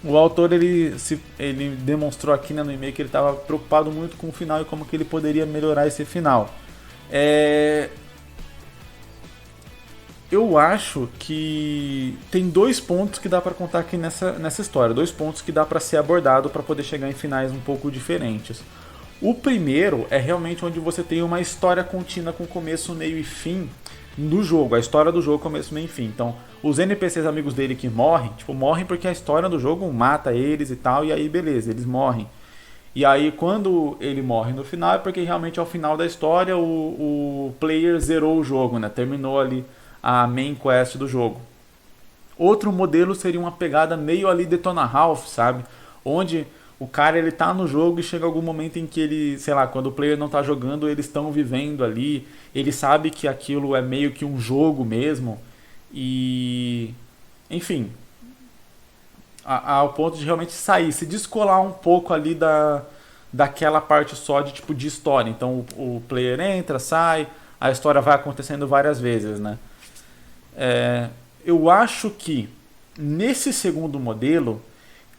O autor ele demonstrou aqui, né, no e-mail que ele estava preocupado muito com o final e como que ele poderia melhorar esse final. É, eu acho que tem dois pontos que dá para contar aqui nessa história, dois pontos que dá para ser abordado para poder chegar em finais um pouco diferentes. O primeiro é realmente onde você tem uma história contínua com começo, meio e fim do jogo, a história do jogo, começo, meio e fim. Então, os NPCs amigos dele que morrem, tipo, morrem porque a história do jogo mata eles e tal, e aí beleza, eles morrem. E aí, quando ele morre no final, é porque realmente ao final da história o player zerou o jogo, né? Terminou ali a main quest do jogo. Outro modelo seria uma pegada meio ali Detona Ralph, sabe? Onde o cara ele tá no jogo e chega algum momento em que ele, sei lá, quando o player não tá jogando, eles estão vivendo ali, ele sabe que aquilo é meio que um jogo mesmo e enfim, ao ponto de realmente sair, se descolar um pouco ali daquela parte só de tipo de história. Então o player entra, sai, a história vai acontecendo várias vezes, né? Eu acho que nesse segundo modelo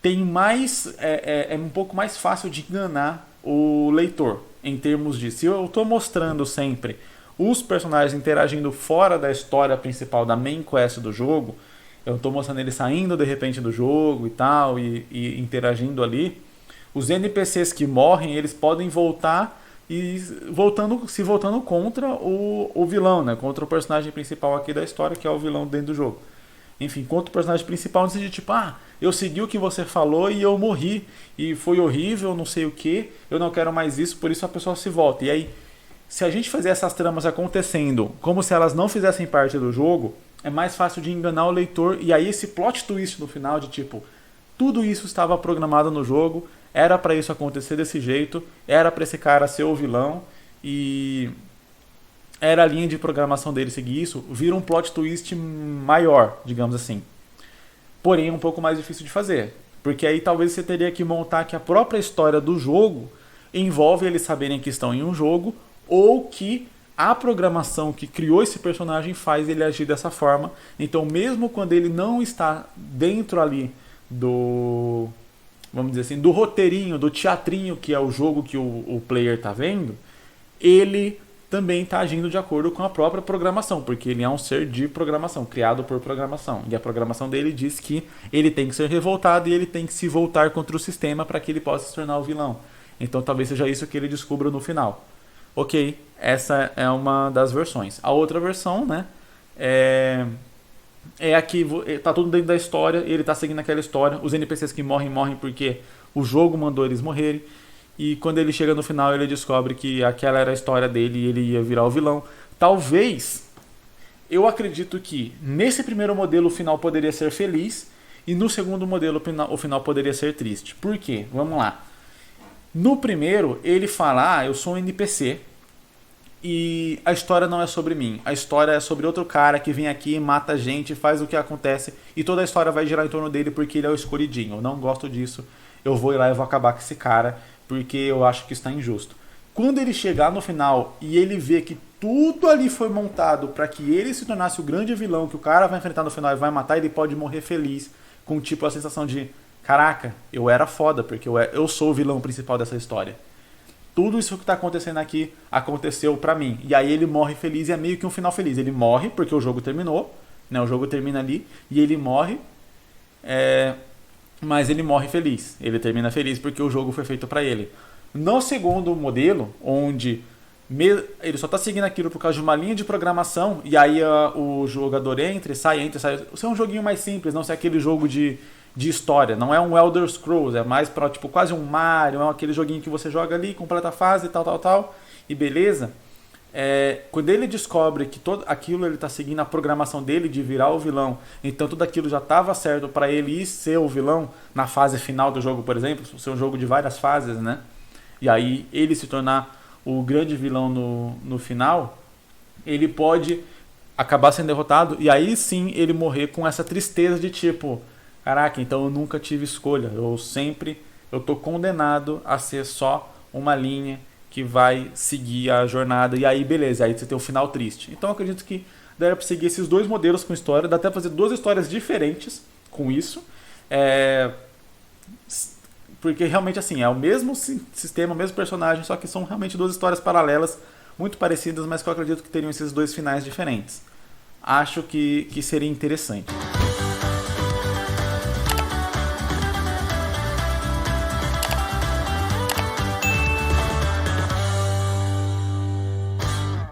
tem mais é um pouco mais fácil de enganar o leitor em termos de se eu estou mostrando sempre os personagens interagindo fora da história principal da main quest do jogo, eu estou mostrando eles saindo de repente do jogo e tal e interagindo ali, os NPCs que morrem eles podem voltar e se voltando contra o vilão, né? Contra o personagem principal aqui da história, que é o vilão dentro do jogo. Enfim, contra o personagem principal, não seja tipo, eu segui o que você falou e eu morri, e foi horrível, não sei o que, eu não quero mais isso, por isso a pessoa se volta. E aí, se a gente fazer essas tramas acontecendo como se elas não fizessem parte do jogo, é mais fácil de enganar o leitor, e aí esse plot twist no final de tipo, tudo isso estava programado no jogo, era para isso acontecer desse jeito, era para esse cara ser o vilão, e era a linha de programação dele seguir isso, vira um plot twist maior, digamos assim. Porém, é um pouco mais difícil de fazer. Porque aí talvez você teria que montar que a própria história do jogo envolve eles saberem que estão em um jogo, ou que a programação que criou esse personagem faz ele agir dessa forma. Então, mesmo quando ele não está dentro ali do, vamos dizer assim, do roteirinho, do teatrinho que é o jogo que o player está vendo, ele também está agindo de acordo com a própria programação, porque ele é um ser de programação, criado por programação. E a programação dele diz que ele tem que ser revoltado e ele tem que se voltar contra o sistema para que ele possa se tornar o vilão. Então talvez seja isso que ele descubra no final. Ok, essa é uma das versões. A outra versão, né, é a que tá tudo dentro da história, ele tá seguindo aquela história, os NPCs que morrem, morrem porque o jogo mandou eles morrerem. E quando ele chega no final, ele descobre que aquela era a história dele e ele ia virar o vilão. Talvez, eu acredito que nesse primeiro modelo o final poderia ser feliz e no segundo modelo o final poderia ser triste. Por quê? Vamos lá. No primeiro, ele fala, eu sou um NPC e a história não é sobre mim. A história é sobre outro cara que vem aqui, mata gente, faz o que acontece e toda a história vai girar em torno dele porque ele é o escolhidinho. Eu não gosto disso. Eu vou ir lá e vou acabar com esse cara porque eu acho que está injusto. Quando ele chegar no final e ele vê que tudo ali foi montado para que ele se tornasse o grande vilão que o cara vai enfrentar no final e vai matar, ele pode morrer feliz, com tipo a sensação de caraca, eu era foda, porque eu sou o vilão principal dessa história. Tudo isso que está acontecendo aqui aconteceu pra mim. E aí ele morre feliz e é meio que um final feliz. Ele morre porque o jogo terminou, né? O jogo termina ali e ele morre, mas ele morre feliz. Ele termina feliz porque o jogo foi feito pra ele. No segundo modelo, onde ele só está seguindo aquilo por causa de uma linha de programação e aí o jogador entra e sai, entra e sai. Isso é um joguinho mais simples, não é aquele jogo de história, não é um Elder Scrolls, é mais para tipo quase um Mario, é aquele joguinho que você joga ali, completa a fase e tal, e beleza. Quando ele descobre que todo aquilo ele está seguindo a programação dele de virar o vilão, então tudo aquilo já estava certo para ele ir ser o vilão na fase final do jogo, por exemplo, ser um jogo de várias fases, né? E aí ele se tornar o grande vilão no final, ele pode acabar sendo derrotado e aí sim ele morrer com essa tristeza de tipo, caraca, então eu nunca tive escolha, eu tô condenado a ser só uma linha que vai seguir a jornada e aí beleza, aí você tem o final triste. Então eu acredito que dá pra seguir esses dois modelos com história, dá até pra fazer duas histórias diferentes com isso. Porque realmente assim, é o mesmo sistema, o mesmo personagem, só que são realmente duas histórias paralelas, muito parecidas, mas que eu acredito que teriam esses dois finais diferentes. Acho que seria interessante.